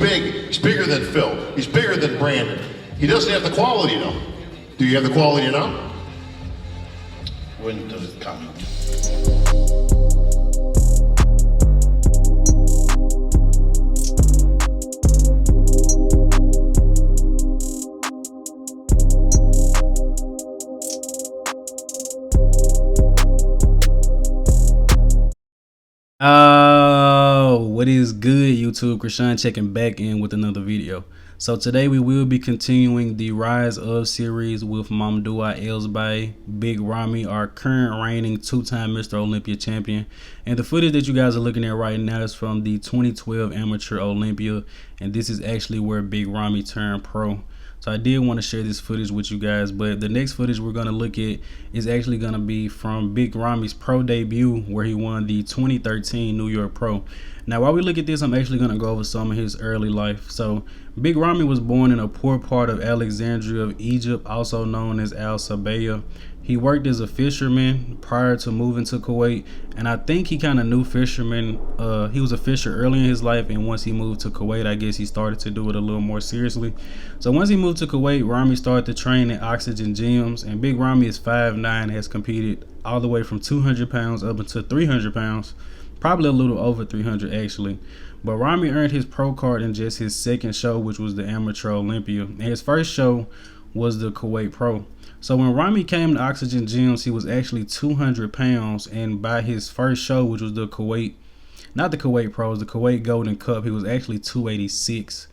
big. He's bigger than Phil. He's bigger than Brandon. He doesn't have the quality though. Do you have the quality now? When does it come? What is good, YouTube? Krishan checking back in with another video. So today we will be continuing the Rise of series with Mamduoh Elssbiay, Big Ramy, our current reigning two-time Mr. Olympia champion. And the footage that you guys are looking at right now is from the 2012 Amateur Olympia, and this is actually where Big Ramy turned pro. So I did want to share this footage with you guys, but the next footage we're going to look at is actually going to be from Big Ramy's pro debut, where he won the 2013 New York Pro. Now, while we look at this, I'm actually going to go over some of his early life. So Big Ramy was born in a poor part of Alexandria of Egypt, also known as Elssbiay. He worked as a fisherman prior to moving to Kuwait, and I think he kind of knew fishermen. He was a fisher early in his life, and once he moved to Kuwait, I guess he started to do it a little more seriously. So once he moved to Kuwait, Ramy started to train in oxygen gyms, and Big Ramy is 5'9", has competed all the way from 200 pounds up until 300 pounds, probably a little over 300 actually. But Ramy earned his pro card in just his second show, which was the Amateur Olympia, and his first show was the Kuwait Pro. So when Ramy came to Oxygen Gyms, he was actually 200 pounds, and by his first show, which was the Kuwait, not the Kuwait Pros, the Kuwait Golden Cup, he was actually 286.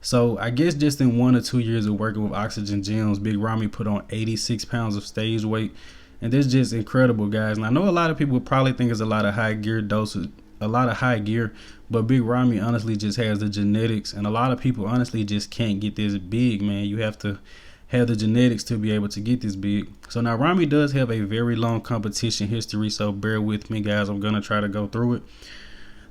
So I guess just in 1 or 2 years of working with Oxygen Gyms, Big Ramy put on 86 pounds of stage weight, and that's just incredible, guys. And I know a lot of people probably think it's a lot of high gear doses, a lot of high gear, but Big Ramy honestly just has the genetics, and a lot of people honestly just can't get this big, man. You have to have the genetics to be able to get this big. So now Ramy does have a very long competition history, so bear with me, guys. I'm gonna try to go through it.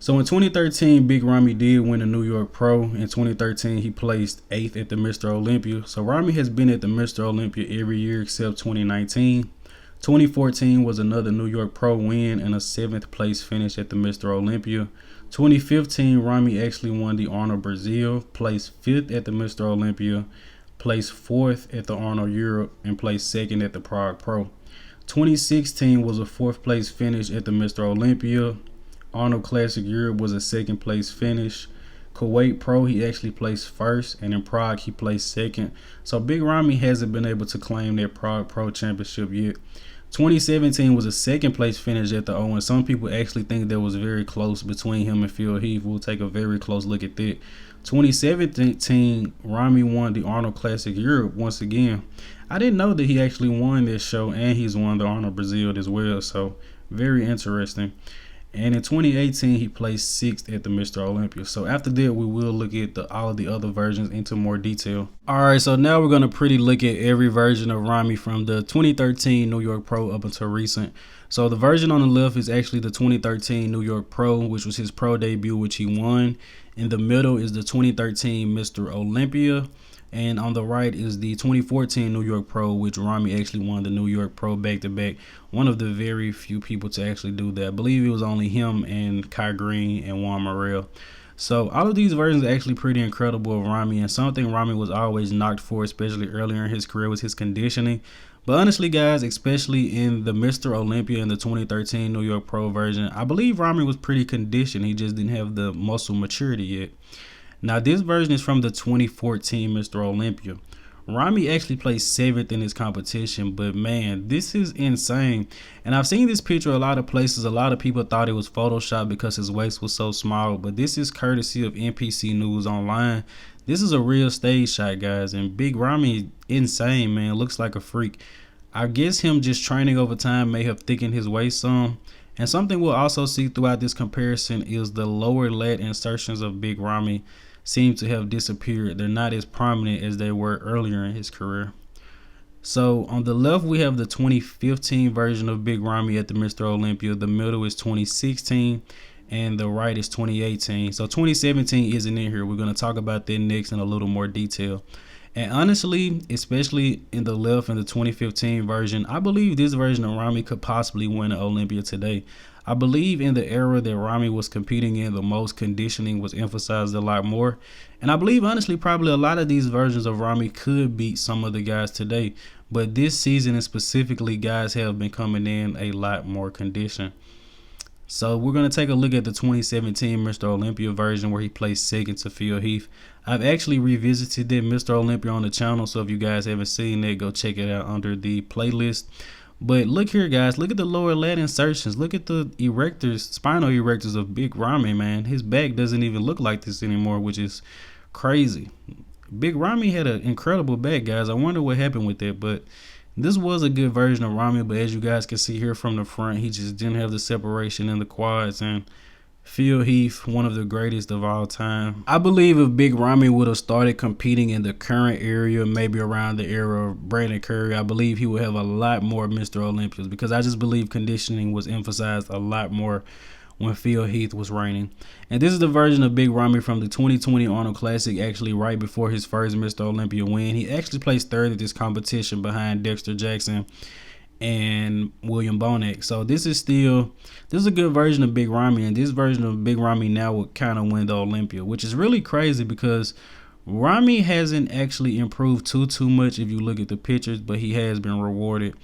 So in 2013, Big Ramy did win a New York Pro. In 2013, he placed 8th at the Mr. Olympia. So Ramy has been at the Mr. Olympia every year except 2019. 2014 was another New York Pro win and a 7th place finish at the Mr. Olympia. 2015, Ramy actually won the Arnold Brazil, placed 5th at the Mr. Olympia, placed 4th at the Arnold Europe, and placed 2nd at the Prague Pro. 2016 was a 4th place finish at the Mr. Olympia. Arnold Classic Europe was a 2nd place finish. Kuwait Pro, he actually placed 1st, and in Prague he placed 2nd. So Big Ramy hasn't been able to claim that Prague Pro championship yet. 2017 was a 2nd place finish at the O, and some people actually think that was very close between him and Phil Heath. We'll take a very close look at that. 2017, Ramy won the Arnold Classic Europe once again. I didn't know that he actually won this show, and he's won the Arnold Brazil as well, so very interesting. And in 2018, he placed 6th at the Mr. Olympia. So after that, we will look at all of the other versions into more detail. All right, so now we're going to pretty look at every version of Ramy from the 2013 New York Pro up until recent. So the version on the left is actually the 2013 New York Pro, which was his pro debut, which he won. In the middle is the 2013 Mr. Olympia. And on the right is the 2014 New York Pro, which Ramy actually won the New York Pro back-to-back. One of the very few people to actually do that. I believe it was only him and Kai Green and Juan Morel. So all of these versions are actually pretty incredible of Ramy, and something Ramy was always knocked for, especially earlier in his career, was his conditioning. But honestly, guys, especially in the Mr. Olympia and the 2013 New York Pro version, I believe Ramy was pretty conditioned. He just didn't have the muscle maturity yet. Now, this version is from the 2014 Mr. Olympia. Ramy actually placed 7th in his competition, but man, this is insane. And I've seen this picture a lot of places. A lot of people thought it was Photoshop because his waist was so small, but this is courtesy of NPC News Online. This is a real stage shot, guys, and Big Ramy, insane, man. Looks like a freak. I guess him just training over time may have thickened his waist some. And something we'll also see throughout this comparison is the lower lat insertions of Big Ramy seem to have disappeared. They're not as prominent as they were earlier in his career. So on the left, we have the 2015 version of Big Ramy at the Mr. Olympia. The middle is 2016, and the right is 2018. So 2017 isn't in here. We're going to talk about that next in a little more detail. And honestly, especially in the left in the 2015 version, I believe this version of Ramy could possibly win an Olympia today. I believe in the era that Ramy was competing in the most, conditioning was emphasized a lot more. And I believe, honestly, probably a lot of these versions of Ramy could beat some of the guys today. But this season, and specifically, guys have been coming in a lot more conditioned. So we're going to take a look at the 2017 Mr. Olympia version where he placed second to Phil Heath. I've actually revisited that Mr. Olympia on the channel, so if you guys haven't seen that, go check it out under the playlist. But look here, guys. Look at the lower lat insertions. Look at the erectors, spinal erectors of Big Ramy, man. His back doesn't even look like this anymore, which is crazy. Big Ramy had an incredible back, guys. I wonder what happened with that, but this was a good version of Ramy, but as you guys can see here from the front, he just didn't have the separation in the quads. And Phil Heath, one of the greatest of all time. I believe if Big Ramy would have started competing in the current area, maybe around the era of Brandon Curry, I believe he would have a lot more Mr. Olympias, because I just believe conditioning was emphasized a lot more when Phil Heath was reigning. And this is the version of Big Ramy from the 2020 Arnold Classic, actually right before his first Mr. Olympia win. He actually placed third at this competition behind Dexter Jackson and William Bonac. So this is a good version of Big Ramy, and this version of Big Ramy now would kind of win the Olympia, which is really crazy because Ramy hasn't actually improved too much if you look at the pictures, but he has been rewarded.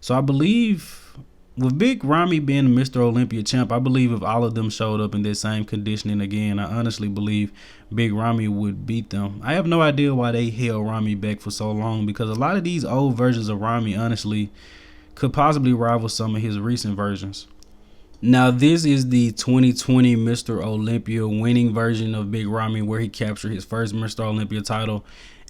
So I believe with Big Ramy being Mr. Olympia champ, I believe if all of them showed up in this same conditioning again, I honestly believe Big Ramy would beat them. I have no idea why they held Ramy back for so long, because a lot of these old versions of Ramy honestly could possibly rival some of his recent versions. Now this is the 2020 Mr. Olympia winning version of Big Ramy, where he captured his first Mr. Olympia title.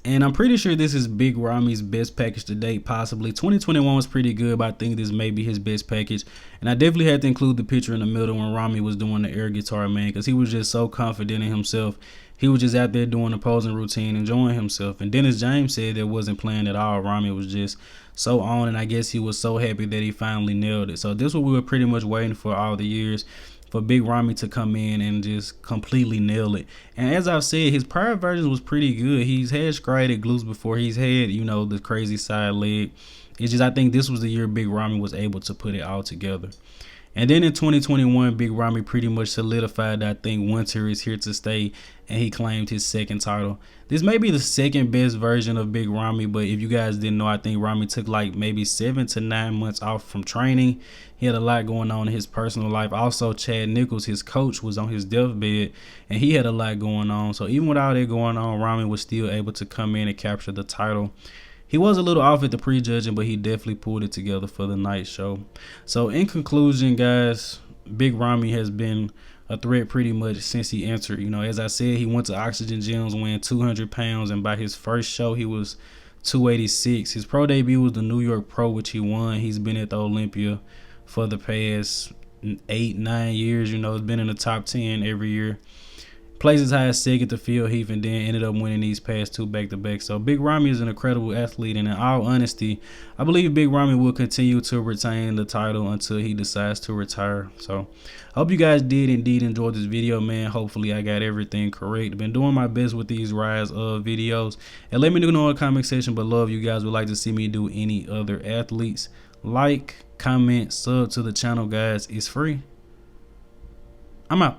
And I'm pretty sure this is Big Ramy's best package to date, possibly. 2021 was pretty good, but I think this may be his best package. And I definitely had to include the picture in the middle when Ramy was doing the air guitar, man, because he was just so confident in himself. He was just out there doing the posing routine, enjoying himself. And Dennis James said that wasn't planned at all. Ramy was just so on, and I guess he was so happy that he finally nailed it. So this is what we were pretty much waiting for all the years, for Big Ramy to come in and just completely nail it. And as I've said, his prior versions was pretty good. He's had striated glutes before. He's had, you know, the crazy side leg. It's just I think this was the year Big Ramy was able to put it all together. And then in 2021, Big Ramy pretty much solidified that I think winter is here to stay, and he claimed his second title. This may be the second best version of Big Ramy, but if you guys didn't know, I think Ramy took like maybe 7 to 9 months off from training. He had a lot going on in his personal life. Also, Chad Nichols, his coach, was on his deathbed, and he had a lot going on. So even with all that going on, Ramy was still able to come in and capture the title. He was a little off at the prejudging, but he definitely pulled it together for the night show. So in conclusion, guys, Big Ramy has been a threat pretty much since he entered. You know, as I said, he went to Oxygen Gyms weighing 200 pounds, and by his first show, he was 286. His pro debut was the New York Pro, which he won. He's been at the Olympia for the past 8-9 years. You know, it's been in the top 10 every year. Placed as high as second to Phil Heath, and then ended up winning these past 2 back-to-back. So Big Ramy is an incredible athlete, and in all honesty, I believe Big Ramy will continue to retain the title until he decides to retire. So I hope you guys did indeed enjoy this video, man. Hopefully I got everything correct. Been doing my best with these rise of videos, and let me know in the comment section below if you guys would like to see me do any other athletes. Like, comment, sub to the channel, guys. It's free. I'm out.